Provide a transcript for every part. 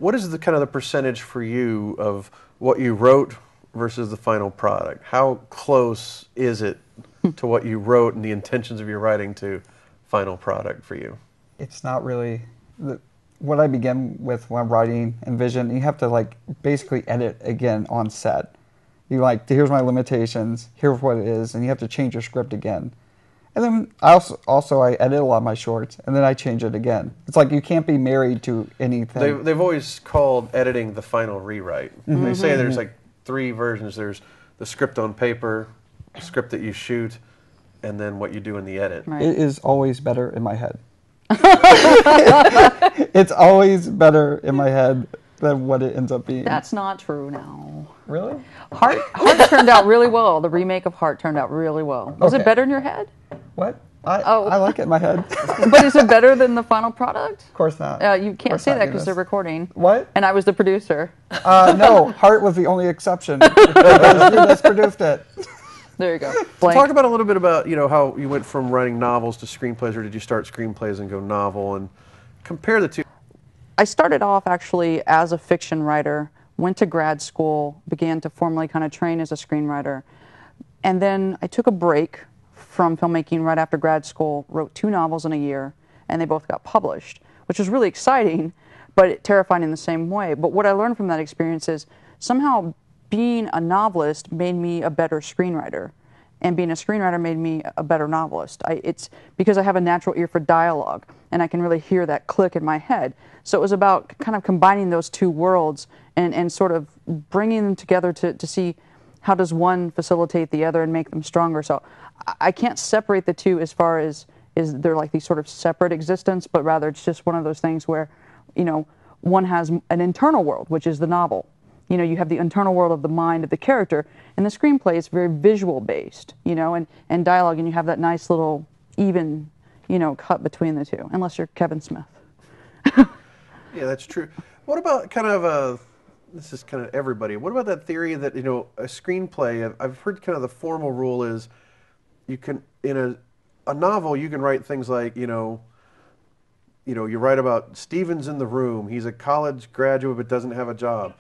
What is the kind of the percentage for you of what you wrote versus the final product? How close is it to what you wrote and the intentions of your writing to final product for you? It's not really what I begin with when I'm writing and vision. You have to like basically edit again on set. You like, here's my limitations, here's what it is, and you have to change your script again. And then I I edit a lot of my shorts, and then I change it again. It's like you can't be married to anything. They've always called editing the final rewrite. Mm-hmm. They say there's like 3 versions. There's the script on paper, the script that you shoot, and then what you do in the edit. Right. It is always better in my head. It's always better in my head than what it ends up being. That's not true now. Really? Heart turned out really well. The remake of Heart turned out really well. Was it better in your head? What? I like it in my head. But is it better than the final product? Of course not. You can't say that because they're recording. What? And I was the producer. No, Heart was the only exception. It was you that produced it. There you go. Talk about a little bit about how you went from writing novels to screenplays, or did you start screenplays and go novel, and compare the two? I started off actually as a fiction writer, went to grad school, began to formally kind of train as a screenwriter, and then I took a break from filmmaking right after grad school, wrote 2 novels in a year, and they both got published, which was really exciting, but terrifying in the same way. But what I learned from that experience is somehow being a novelist made me a better screenwriter, and being a screenwriter made me a better novelist. It's because I have a natural ear for dialogue, and I can really hear that click in my head. So it was about kind of combining those 2 worlds and sort of bringing them together to see how does one facilitate the other and make them stronger. So I can't separate the 2 as far as they're like these sort of separate existence, but rather it's just one of those things where, one has an internal world, which is the novel. You have the internal world of the mind of the character, and the screenplay is very visual based, and dialogue, and you have that nice little even, cut between the 2, unless you're Kevin Smith. Yeah, that's true. What about kind of this is kind of everybody. What about that theory that, a screenplay, I've heard kind of the formal rule is you can, in a novel, you can write things like, you write about Steven's in the room. He's a college graduate but doesn't have a job.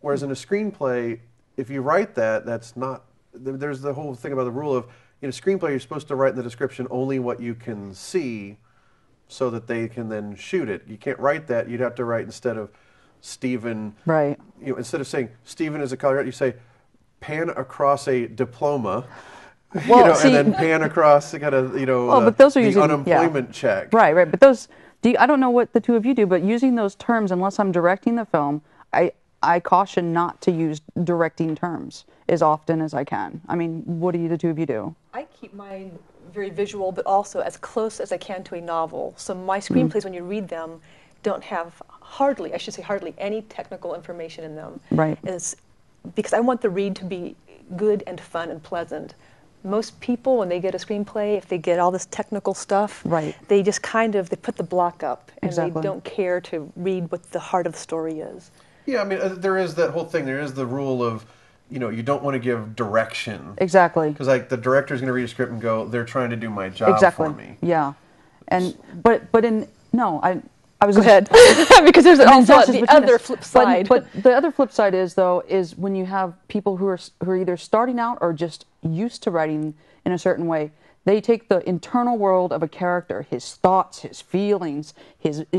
Whereas in a screenplay, if you write that, that's not, there's the whole thing about the rule of, in a screenplay, you're supposed to write in the description only what you can see so that they can then shoot it. You can't write that. You'd have to write instead of Stephen. Right. Instead of saying Stephen is a college graduate, you say pan across a diploma. Well, and then pan across the kind of, but those are the using, unemployment check. Right. But those, I don't know what the 2 of you do, but using those terms, unless I'm directing the film, I caution not to use directing terms as often as I can. I mean, what do the 2 of you do? I keep mine very visual, but also as close as I can to a novel. So my screenplays, when you read them, don't have hardly any technical information in them. Right. It's because I want the read to be good and fun and pleasant. Most people, when they get a screenplay, if they get all this technical stuff, right, they just they put the block up, and exactly, they don't care to read what the heart of the story is. Yeah, I mean, there is that whole thing. There is the rule of, you don't want to give direction. Exactly. Because like the director's going to read a script and go, they're trying to do my job for me. Yeah, and but I was go ahead because there's also the other flip side. But the other flip side is when you have people who are either starting out or just used to writing in a certain way. They take the internal world of a character, his thoughts, his feelings,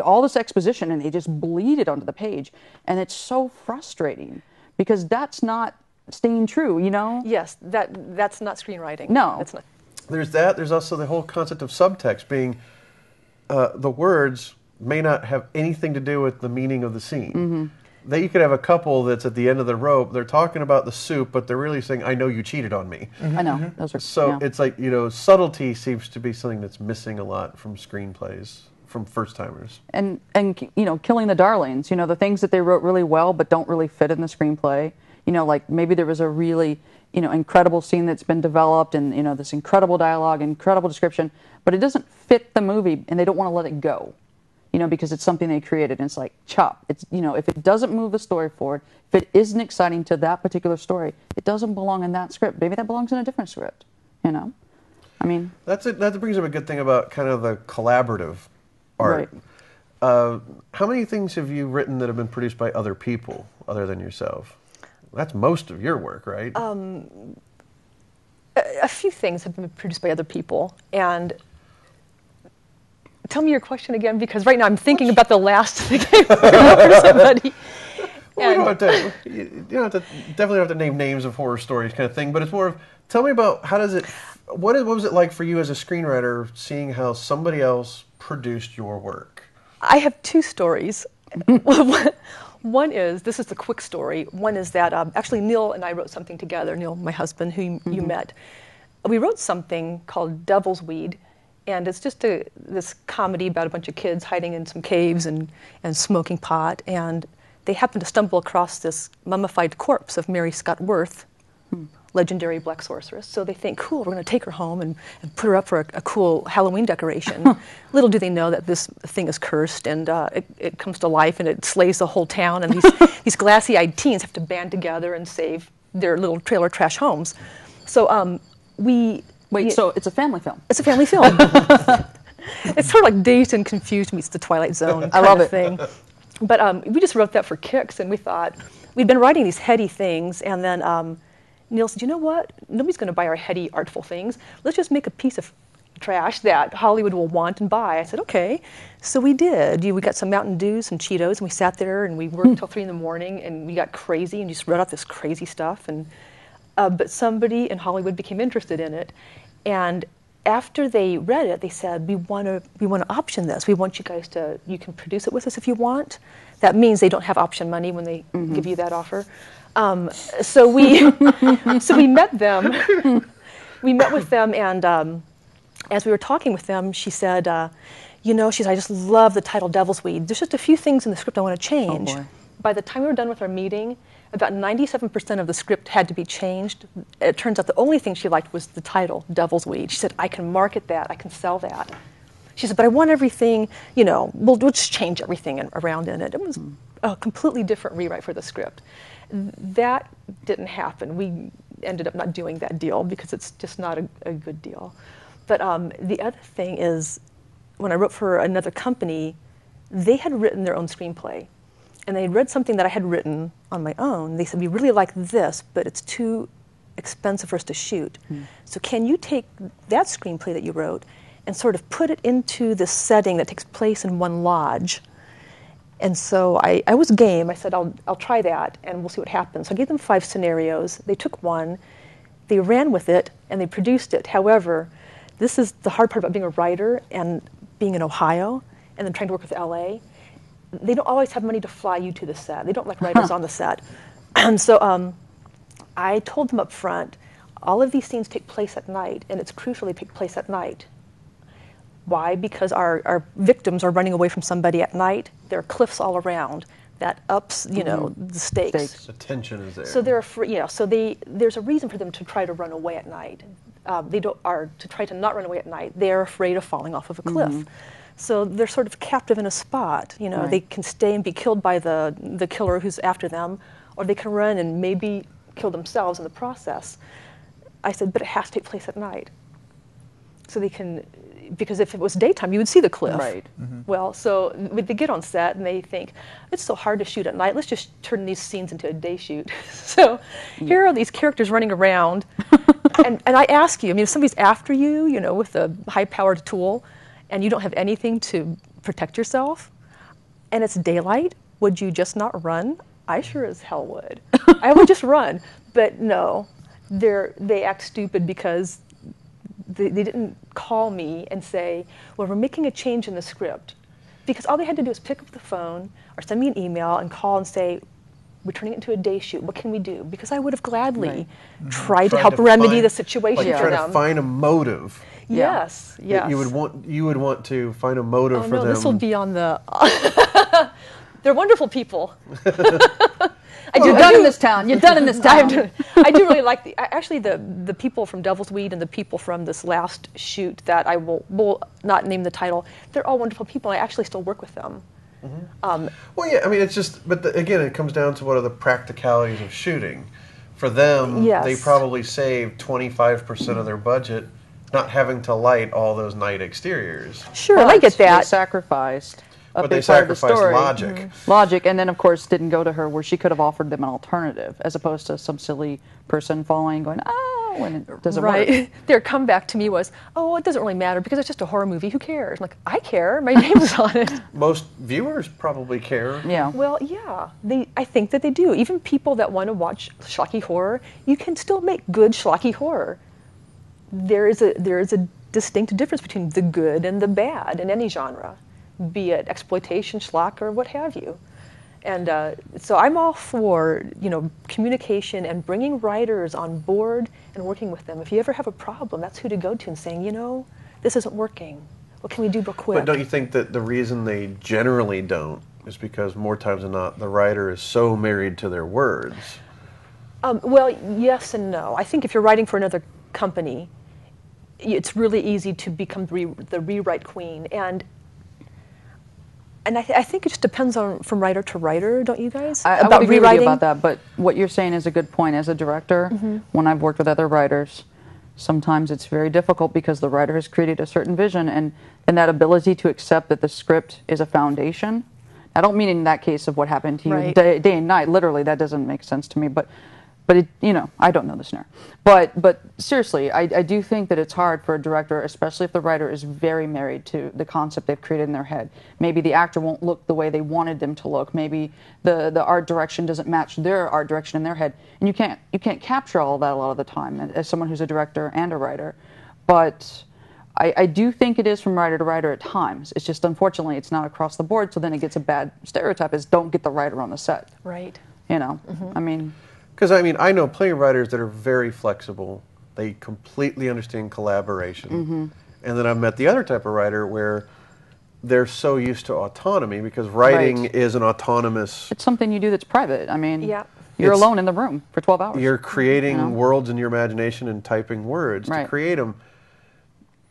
all this exposition, and they just bleed it onto the page. And it's so frustrating because that's not staying true, Yes, that's not screenwriting. No. That's not. There's that. There's also the whole concept of subtext being the words may not have anything to do with the meaning of the scene. Mm-hmm. You could have a couple that's at the end of the rope. They're talking about the soup, but they're really saying, "I know you cheated on me." Mm-hmm. I know. Those are, so it's like subtlety seems to be something that's missing a lot from screenplays from first timers. And killing the darlings. The things that they wrote really well but don't really fit in the screenplay. Like maybe there was a really incredible scene that's been developed and this incredible dialogue, incredible description, but it doesn't fit the movie, and they don't want to let it go. Because it's something they created, and it's like chop. It's if it doesn't move the story forward, if it isn't exciting to that particular story, it doesn't belong in that script. Maybe that belongs in a different script. I mean, that brings up a good thing about kind of the collaborative art. Right. How many things have you written that have been produced by other people other than yourself? That's most of your work, right? A few things have been produced by other people. And tell me your question again, because right now I'm thinking about the last thing I wrote for somebody. Well, you don't have to, definitely don't have to name names of horror stories kind of thing, but it's more of, tell me about what was it like for you as a screenwriter seeing how somebody else produced your work? I have two stories. One is, this is the quick story. One is that actually Neil and I wrote something together, Neil, my husband, who you met. We wrote something called Devil's Weed, and it's just this comedy about a bunch of kids hiding in some caves and smoking pot, and they happen to stumble across this mummified corpse of Mary Scott Worth, legendary black sorceress. So they think, cool, we're going to take her home and put her up for a cool Halloween decoration. Little do they know that this thing is cursed, and it comes to life and it slays the whole town, and these glassy-eyed teens have to band together and save their little trailer trash homes. So so it's a family film. It's a family film. It's sort of like Dazed and Confused meets The Twilight Zone I love of it. thing. But we just wrote that for kicks, and we thought, we'd been writing these heady things, and then Neil said, you know what? Nobody's going to buy our heady, artful things. Let's just make a piece of trash that Hollywood will want and buy. I said, okay. So we did. We got some Mountain Dews and Cheetos, and we sat there, and we worked till 3 in the morning, and we got crazy and just wrote out this crazy stuff. And but somebody in Hollywood became interested in it, and after they read it, they said, we want to option this. We want you guys you can produce it with us if you want. That means they don't have option money when they give you that offer. So we met them. We met with them, and as we were talking with them, she said, I just love the title Devil's Weed. There's just a few things in the script I want to change. Oh, boy. By the time we were done with our meeting, about 97% of the script had to be changed. It turns out the only thing she liked was the title, Devil's Weed. She said, I can market that, I can sell that. She said, but I want everything, we'll just change everything around in it. It was a completely different rewrite for the script. That didn't happen. We ended up not doing that deal because it's just not a good deal. But the other thing is, when I wrote for another company, they had written their own screenplay. And they had read something that I had written on my own. They said, we really like this, but it's too expensive for us to shoot. So can you take that screenplay that you wrote and sort of put it into this setting that takes place in one lodge? And so I was game. I said, I'll try that, and we'll see what happens. So I gave them 5 scenarios. They took one, they ran with it, and they produced it. However, this is the hard part about being a writer and being in Ohio and then trying to work with LA. They don't always have money to fly you to the set. They don't like writers on the set. And so I told them up front, all of these scenes take place at night, and it's crucial they take place at night. Why? Because our victims are running away from somebody at night. There are cliffs all around. That ups, the stakes. The tension is there. So there's a reason for them to try to run away at night. To try to not run away at night. They're afraid of falling off of a cliff. So they're sort of captive in a spot. Right. They can stay and be killed by the killer who's after them, or they can run and maybe kill themselves in the process. I said, but it has to take place at night. So they can, because if it was daytime, you would see the cliff. Right. Well, so they get on set and they think, it's so hard to shoot at night, let's just turn these scenes into a day shoot. So here are these characters running around, and I ask you, if somebody's after you, with a high-powered tool, and you don't have anything to protect yourself, and it's daylight, would you just not run? I sure as hell would. I would just run. But no, they act stupid because they didn't call me and say, well, we're making a change in the script. Because all they had to do is pick up the phone or send me an email and call and say, we're turning it into a day shoot. What can we do? Because I would have gladly tried to help remedy the situation for them. Try to find a motive. Yes. You would want to find a motive for them. This will be on the. They're wonderful people. You're done in this town. You're done in this town. I do really like the people from Devil's Weed and the people from this last shoot that I will not name the title. They're all wonderful people. I actually still work with them. Well, yeah. It's just, again, it comes down to what are the practicalities of shooting. For them, they probably saved 25% of their budget not having to light all those night exteriors. Sure, I get that. They sacrificed. a But they big part of the sacrificed story. logic. Logic, and then of course didn't go to her where she could have offered them an alternative, as opposed to some silly person following, going, oh, and it doesn't work. Right. Their comeback to me was, oh, it doesn't really matter because it's just a horror movie. Who cares? I'm like, I care. My name's on it. Most viewers probably care. Yeah. Well, yeah, I think that they do. Even people that want to watch schlocky horror, you can still make good schlocky horror. There is a distinct difference between the good and the bad in any genre, be it exploitation, schlock, or what have you. And so I'm all for, communication and bringing writers on board and working with them. If you ever have a problem, that's who to go to and saying, this isn't working. What can we do real quick? But don't you think that the reason they generally don't is because more times than not, the writer is so married to their words? Well, yes and no. I think if you're writing for another company, it's really easy to become the rewrite queen. And I think it just depends on from writer to writer, don't you guys? I would agree with you about that, but what you're saying is a good point. As a director, when I've worked with other writers, sometimes it's very difficult because the writer has created a certain vision, and that ability to accept that the script is a foundation. I don't mean in that case of what happened to you Right. day and night. Literally, that doesn't make sense to me. But it, I don't know the snare. But seriously, I do think that it's hard for a director, especially if the writer is very married to the concept they've created in their head. Maybe the actor won't look the way they wanted them to look. Maybe the art direction doesn't match their art direction in their head. And you can't capture all of that a lot of the time as someone who's a director and a writer. But I do think it is from writer to writer at times. It's just, unfortunately, it's not across the board, so then it gets a bad stereotype is don't get the writer on the set. Right. I mean... Because, I know plenty of writers that are very flexible. They completely understand collaboration. And then I've met the other type of writer where they're so used to autonomy because writing is an autonomous... It's something you do that's private. I mean, Yeah. you're It's- alone in the room for 12 hours. You're creating worlds in your imagination and typing words to create them.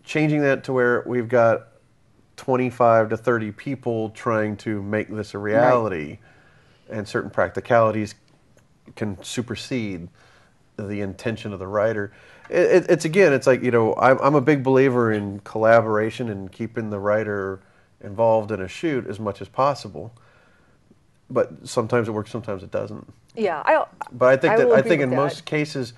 Changing that to where we've got 25 to 30 people trying to make this a reality, and certain practicalities can supersede the intention of the writer. It's like, I'm a big believer in collaboration and keeping the writer involved in a shoot as much as possible. But sometimes it works, sometimes it doesn't. Yeah, But I think in that. most cases,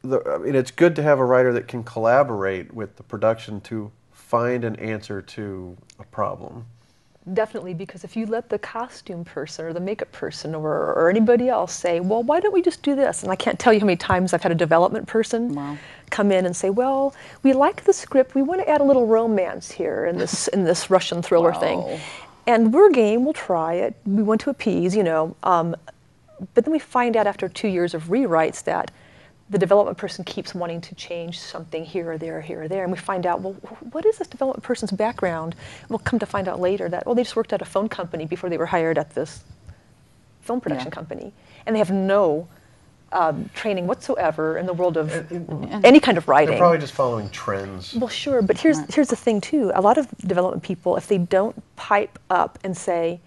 it's good to have a writer that can collaborate with the production to find an answer to a problem. Definitely, because if you let the costume person or the makeup person or anybody else say, well, why don't we just do this? And I can't tell you how many times I've had a development person come in and say, well, we like the script. We want to add a little romance here in this Russian thriller thing. And we're game. We'll try it. We want to appease, But then we find out after 2 years of rewrites that the development person keeps wanting to change something here or there, and we find out, well, what is this development person's background? We'll come to find out later that, they just worked at a phone company before they were hired at this film production company, and they have no training whatsoever in the world of any kind of writing. They're probably just following trends. Well, sure, but here's the thing too. A lot of development people, if they don't pipe up and say,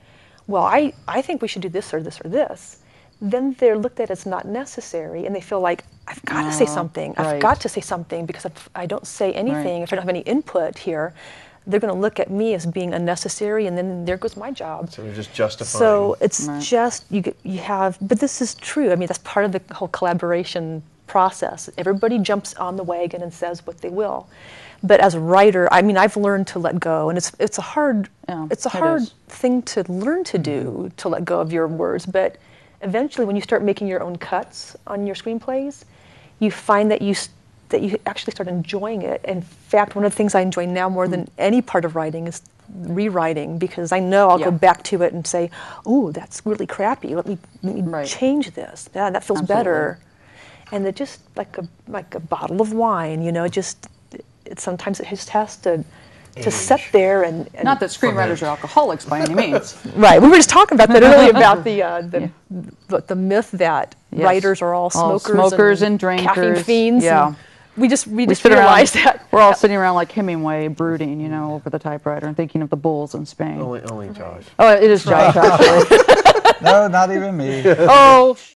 well, I think we should do this or this or this, then they're looked at as not necessary, and they feel like, I've got to say something. I've got to say something, because if I don't say anything, if I don't have any input here, they're going to look at me as being unnecessary, and then there goes my job. So they're just justifying. So it's just, you have, but this is true. I mean, that's part of the whole collaboration process. Everybody jumps on the wagon and says what they will. But as a writer, I've learned to let go, and it's a hard thing to learn to do, to let go of your words. But eventually, when you start making your own cuts on your screenplays, you find that you actually start enjoying it. In fact, one of the things I enjoy now more than any part of writing is rewriting, because I know I'll go back to it and say, "Oh, that's really crappy. Let me change this. Yeah, that feels better." And it just like a bottle of wine, sometimes it just has to sit there and not that screenwriters are alcoholics by any means. Right. We were just talking about that earlier about the myth that writers are all smokers and drinkers, caffeine fiends. Yeah. We just realized that we're all sitting around like Hemingway, brooding, over the typewriter and thinking of the bulls in Spain. Only Josh. Oh, it is Josh, actually. No, not even me. Oh.